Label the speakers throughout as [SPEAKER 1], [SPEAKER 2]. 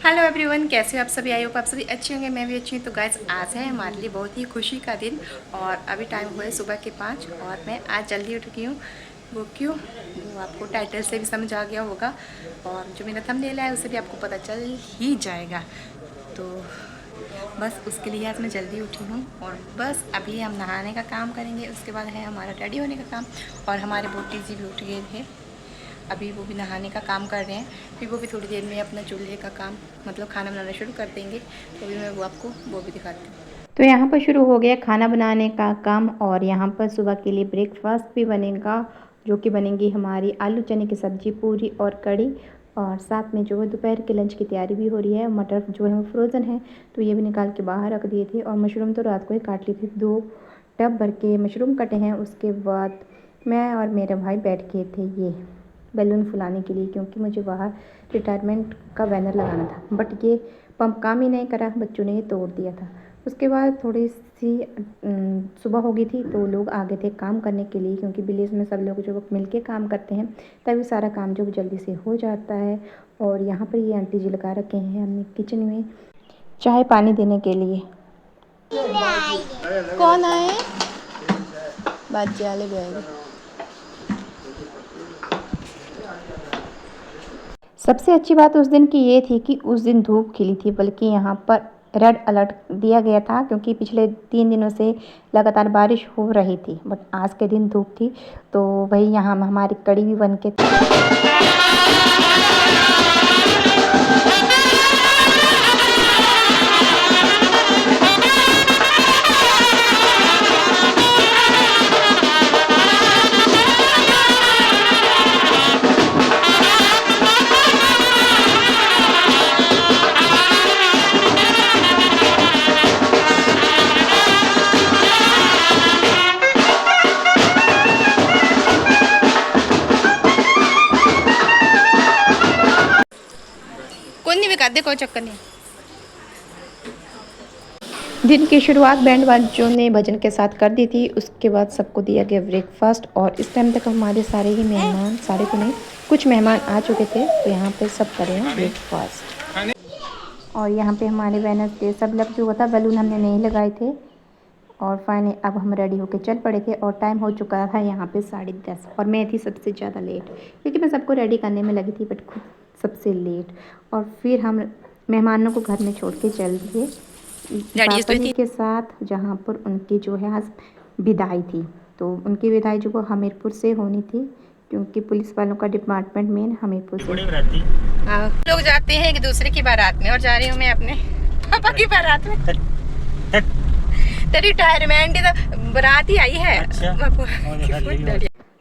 [SPEAKER 1] Hello everyone, कैसे हो आप सभी? आई होप आप सभी अच्छे होंगे। मैं भी अच्छी हूँ। तो गाइस, आज है हमारे लिए बहुत ही खुशी का दिन और अभी टाइम हुआ है सुबह के 5 और मैं आज जल्दी उठ गई हूँ। वो क्यों, वो आपको टाइटल से भी समझ आ गया होगा और जो मेरा थंबनेल है उससे भी आपको पता चल ही जाएगा। तो बस उसके लिए आज मैं जल्दी उठी हूँ और बस अभी हम नहाने का काम करेंगे। उसके बाद है हमारा रेडी होने का काम और हमारे बोटी जी भी उठ गए थे। अभी वो भी नहाने का काम कर रहे हैं। फिर वो भी थोड़ी देर में अपना चूल्हे का काम मतलब खाना बनाना शुरू कर देंगे। तो अभी मैं वो आपको वो भी दिखाती हूँ। तो यहाँ पर शुरू हो गया खाना बनाने का काम और यहाँ पर सुबह के लिए ब्रेकफास्ट भी बनेगा, जो कि बनेंगी हमारी आलू चने की सब्ज़ी, पूरी और कड़ी। और साथ में जो है दोपहर के लंच की तैयारी भी हो रही है। मटर जो है वो फ्रोज़न है, तो ये भी निकाल के बाहर रख दिए थे। और मशरूम तो रात को ही काट ली थी, 2 टब भर के मशरूम कटे हैं। उसके बाद मैं और मेरे भाई बैठ गए थे ये बैलून फुलाने के लिए, क्योंकि मुझे बाहर रिटायरमेंट का बैनर लगाना था, बट ये पंप काम ही नहीं करा, बच्चों ने ये तोड़ दिया था। उसके बाद थोड़ी सी सुबह हो गई थी तो लोग आ गए थे काम करने के लिए, क्योंकि विलेज में सब लोग जो मिल के काम करते हैं तभी सारा काम जो जल्दी से हो जाता है। और यहाँ पर ये आंटी जी लगा रखे हैं हमने किचन में चाय पानी देने के लिए। कौन आए? बच्चे वाले भी आएंगे। सबसे अच्छी बात उस दिन की ये थी कि उस दिन धूप खिली थी, बल्कि यहाँ पर रेड अलर्ट दिया गया था, क्योंकि पिछले 3 दिनों से लगातार बारिश हो रही थी। बट आज के दिन धूप थी, तो वही यहाँ हमारी कड़ी भी बन के कोई नहीं बिका दे, कोई चक्कर नहीं। दिन की शुरुआत बैंड बाजों ने भजन के साथ कर दी थी। उसके बाद सबको दिया गया ब्रेकफास्ट और इस टाइम तक हमारे सारे ही मेहमान, सारे तो नहीं, कुछ मेहमान आ चुके थे, तो यहाँ पे सब कर रहे हैं ब्रेकफास्ट। और यहाँ पे हमारे बैनर पे सब लग चुका था, बैलून हमने नहीं लगाए थे। और फाइनली अब हम रेडी होकर चल पड़े थे और टाइम हो चुका था यहाँ पे 10:30 और मैं थी सबसे ज़्यादा लेट, क्योंकि मैं सबको रेडी करने में लगी थी, बट खुद सबसे लेट। और फिर हम मेहमानों को घर में छोड़ के चल दिए पापा जी के साथ, जहाँ पर उनकी जो है आज विदाई थी। तो उनकी विदाई जो वो हमीरपुर से होनी थी, क्योंकि पुलिस वालों का डिपार्टमेंट मेन हमीरपुर से। लोग जाते हैं एक दूसरे की बारात में और जा रही हूँ मैं अपने पापा की बारात में। तो रिटायरमेंट बारात ही आई है। अच्छा।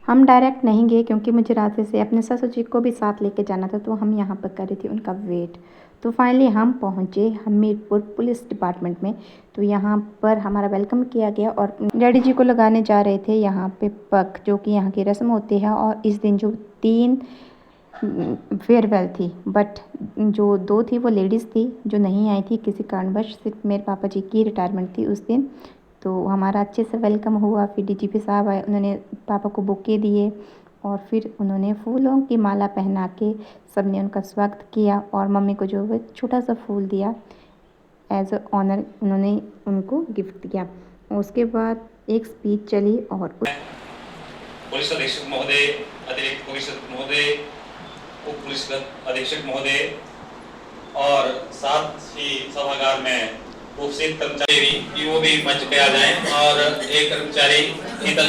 [SPEAKER 1] हम डायरेक्ट नहीं गए, क्योंकि मुझे रास्ते से अपने ससुर जी को भी साथ लेके जाना था, तो हम यहाँ पर कर रही थी उनका वेट। तो फाइनली हम पहुँचे हमीरपुर पुलिस डिपार्टमेंट में। तो यहाँ पर हमारा वेलकम किया गया और डैडी जी को लगाने जा रहे थे यहाँ पे पग, जो कि यहाँ की रस्म होती है। और इस दिन जो 3 फेयरवेल थी, बट जो 2 थी वो लेडीज़ थी जो नहीं आई थी किसी कारणवश, सिर्फ मेरे पापा जी की रिटायरमेंट थी उस दिन। तो हमारा अच्छे से वेलकम हुआ। फिर डीजीपी साहब आए, उन्होंने पापा को बुके दिए और फिर उन्होंने फूलों की माला पहना के सबने उनका स्वागत किया और मम्मी को जो है छोटा सा फूल दिया एज अ ऑनर, उन्होंने उनको गिफ्ट किया। उसके बाद एक स्पीच चली और
[SPEAKER 2] पुलिस अधीक्षक महोदय, अतिरिक्त पुलिस महोदय, उप पुलिस अधीक्षक महोदय और साथ ही सभागार में उपस्थित कर्मचारी भी वो भी मंच पे आ जाएं और एक कर्मचारी शीतल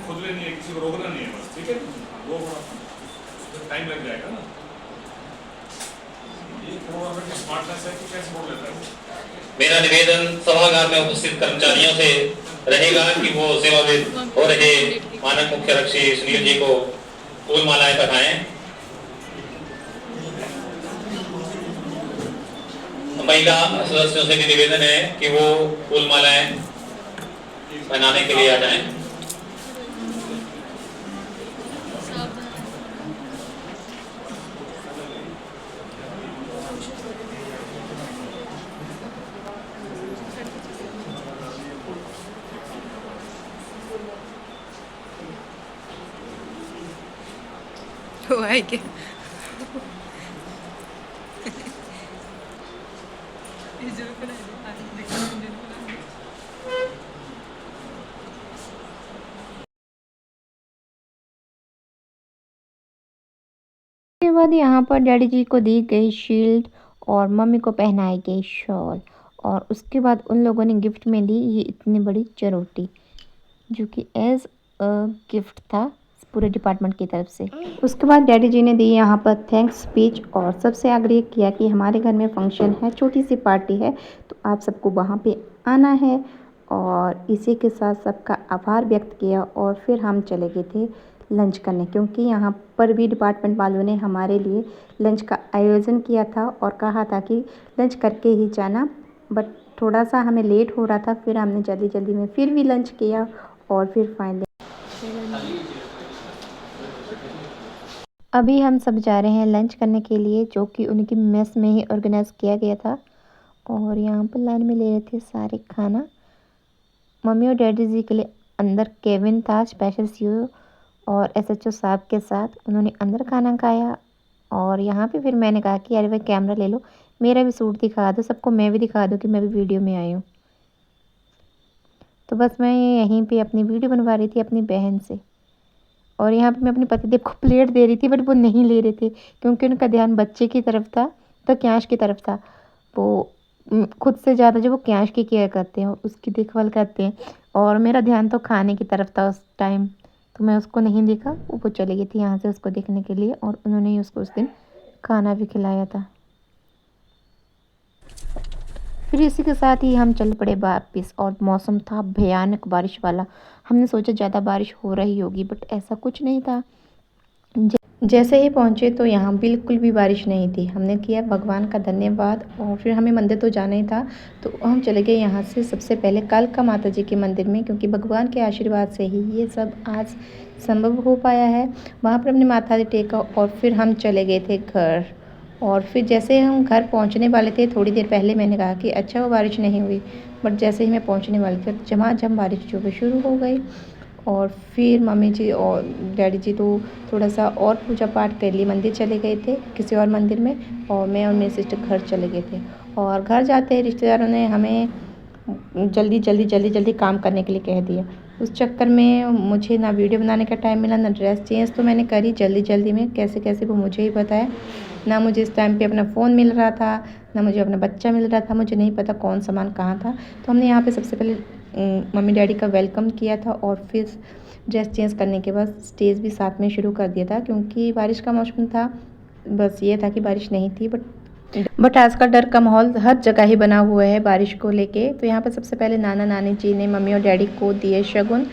[SPEAKER 2] खुद लेनी है, किसी को रोकना नहीं है बस, ठीक है? वो टाइम लग जाएगा ना, ये थोड़ा स्मार्टनेस है कि कैसे बोल लेता है। मेरा निवेदन सभागार में उपस्थित कर्मचारियों से रहेगा कि वो सेवावित हो रहे मानक मुख्य रक्षी सुनील जी को फूल मालाएं पहनाएं। महिला सदस्यों से भी निवेदन है कि वो फूल मालाएं पहनाने के लिए आ जाएं।
[SPEAKER 3] तो है क्या?
[SPEAKER 1] उसके बाद यहाँ पर डैडी जी को दी गई शील्ड और मम्मी को पहनाई गई शॉल और उसके बाद उन लोगों ने गिफ्ट में दी ये इतनी बड़ी चरोटी जो कि एज अ गिफ्ट था पूरे डिपार्टमेंट की तरफ से। उसके बाद डैडी जी ने दी यहाँ पर थैंक्स स्पीच और सबसे आग्रह किया कि हमारे घर में फंक्शन है, छोटी सी पार्टी है, तो आप सबको वहाँ पे आना है और इसी के साथ सबका आभार व्यक्त किया और फिर हम चले गए थे लंच करने, क्योंकि यहाँ पर भी डिपार्टमेंट वालों ने हमारे लिए लंच का आयोजन किया था और कहा था कि लंच करके ही जाना, बट थोड़ा सा हमें लेट हो रहा था, फिर हमने जल्दी जल्दी में फिर भी लंच किया और फिर फाइनली अभी हम सब जा रहे हैं लंच करने के लिए, जो कि उनकी मेस में ही ऑर्गेनाइज किया गया था और यहाँ पर लाइन में ले रहे थे सारे खाना। मम्मी और डैडी जी के लिए अंदर केविन था स्पेशल सीओ और एसएचओ साहब के साथ, उन्होंने अंदर खाना खाया और यहाँ पे फिर मैंने कहा कि अरे भाई कैमरा ले लो, मेरा भी सूट दिखा दो सबको, मैं भी दिखा दूँ कि मैं भी वीडियो में आई हूँ। तो बस मैं यहीं पे अपनी वीडियो बनवा रही थी अपनी बहन से और यहाँ पे मैं अपने पतिदेव को प्लेट दे रही थी, बट वो नहीं ले रहे थे क्योंकि उनका ध्यान बच्चे की तरफ था, तो क्यांश की तरफ था। वो खुद से ज़्यादा जो वो क्यांश की केयर करते हैं, उसकी देखभाल करते हैं और मेरा ध्यान तो खाने की तरफ था उस टाइम, तो मैं उसको नहीं देखा। वो चली गई थी यहाँ से उसको देखने के लिए और उन्होंने ही उसको उस दिन खाना भी खिलाया था। फिर इसी के साथ ही हम चल पड़े वापस और मौसम था भयानक बारिश वाला। हमने सोचा ज़्यादा बारिश हो रही होगी, बट ऐसा कुछ नहीं था। जैसे ही पहुँचे तो यहाँ बिल्कुल भी बारिश नहीं थी। हमने किया भगवान का धन्यवाद और फिर हमें मंदिर तो जाना ही था, तो हम चले गए यहाँ से सबसे पहले कालका माता जी के मंदिर में, क्योंकि भगवान के आशीर्वाद से ही ये सब आज संभव हो पाया है। वहाँ पर हमने माथा टेका और फिर हम चले गए थे घर। और फिर जैसे हम घर पहुँचने वाले थे, थोड़ी देर पहले मैंने कहा कि अच्छा वो बारिश नहीं हुई, बट जैसे ही मैं पहुँचने वाली थी झमाझम बारिश जो है शुरू हो गई। और फिर मम्मी जी और डैडी जी तो थोड़ा सा और पूजा पाठ कर लिए, मंदिर चले गए थे किसी और मंदिर में, और मैं और मेरी सिस्टर घर चले गए थे। और घर जाते रिश्तेदारों ने हमें जल्दी काम करने के लिए कह दिया। उस चक्कर में मुझे ना वीडियो बनाने का टाइम मिला, ना ड्रेस चेंज तो मैंने करी जल्दी में, कैसे वो मुझे ही बताया। ना मुझे इस टाइम पे अपना फ़ोन मिल रहा था, ना मुझे अपना बच्चा मिल रहा था, मुझे नहीं पता कौन सामान कहाँ था। तो हमने यहाँ पे सबसे पहले मम्मी डैडी का वेलकम किया था और फिर ड्रेस चेंज करने के बाद स्टेज भी साथ में शुरू कर दिया था, क्योंकि बारिश का मौसम था। बस ये था कि बारिश नहीं थी, बट आज का डर का माहौल हर जगह ही बना हुआ है बारिश को लेके। तो यहाँ पर सबसे पहले नाना नानी जी ने मम्मी और डैडी को दिए शगुन,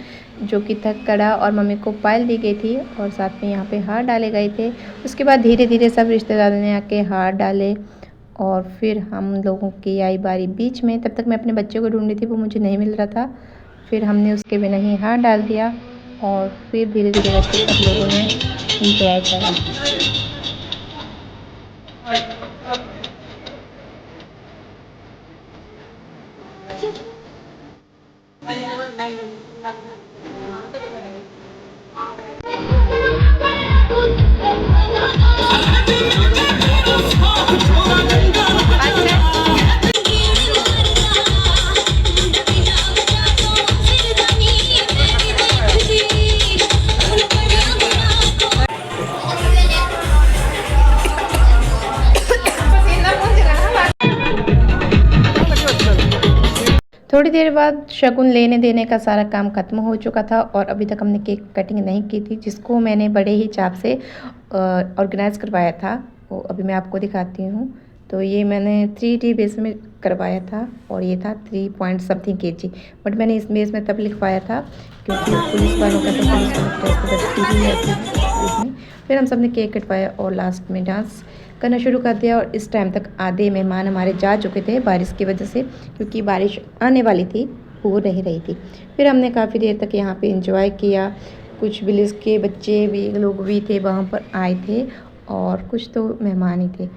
[SPEAKER 1] जो कि था कड़ा, और मम्मी को पायल दी गई थी और साथ में यहाँ पे हार डाले गए थे। उसके बाद धीरे धीरे सब रिश्तेदारों ने आके हार डाले और फिर हम लोगों की आई बारी बीच में। तब तक मैं अपने बच्चे को ढूंढ रही थी, वो मुझे नहीं मिल रहा था। फिर हमने उसके बिना ही हार डाल दिया और फिर धीरे धीरे बच्चे सब लोगों ने इंजॉय करा। थोड़ी देर बाद शगुन लेने देने का सारा काम ख़त्म हो चुका था और अभी तक हमने केक कटिंग नहीं की थी, जिसको मैंने बड़े ही चाप से ऑर्गेनाइज़ करवाया था। वो अभी मैं आपको दिखाती हूँ। तो ये मैंने 3D बेस में करवाया था और ये था 3 पॉइंट समथिंग kg, बट मैंने इस बेस में तब लिखवाया था क्योंकि पुलिस वालों का तो पुलिस वालों का टेस्ट बदलती ही रहती है इसमें। फिर हम सब ने केक कटवाया और लास्ट में डांस करना शुरू कर दिया। और इस टाइम तक आधे मेहमान हमारे जा चुके थे बारिश की वजह से, क्योंकि बारिश आने वाली थी, हो नहीं रही थी। फिर हमने काफ़ी देर तक यहाँ पे एंजॉय किया। कुछ विलेज के बच्चे भी लोग भी थे वहाँ पर आए थे और कुछ तो मेहमान ही थे।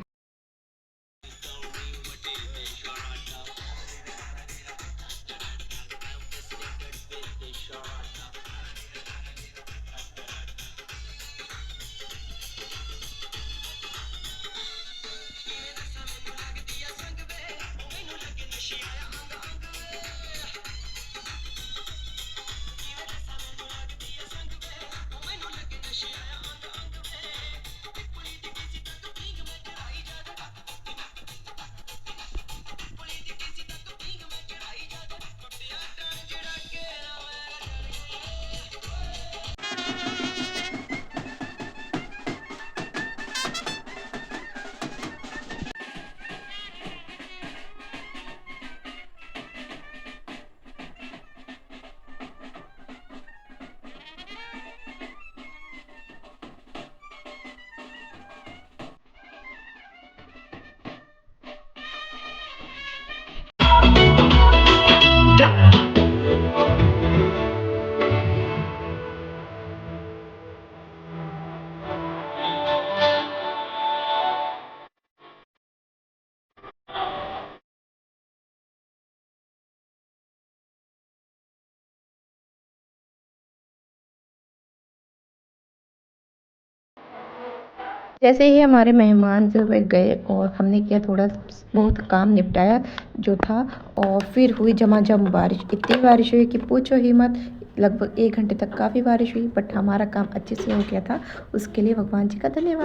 [SPEAKER 1] जैसे ही हमारे मेहमान जो वे गए और हमने किया थोड़ा बहुत काम निपटाया जो था, और फिर हुई झमाझम बारिश। इतनी बारिश हुई कि पूछो ही मत। लगभग 1 घंटे तक काफ़ी बारिश हुई, बट हमारा काम अच्छे से हो गया था। उसके लिए भगवान जी का धन्यवाद।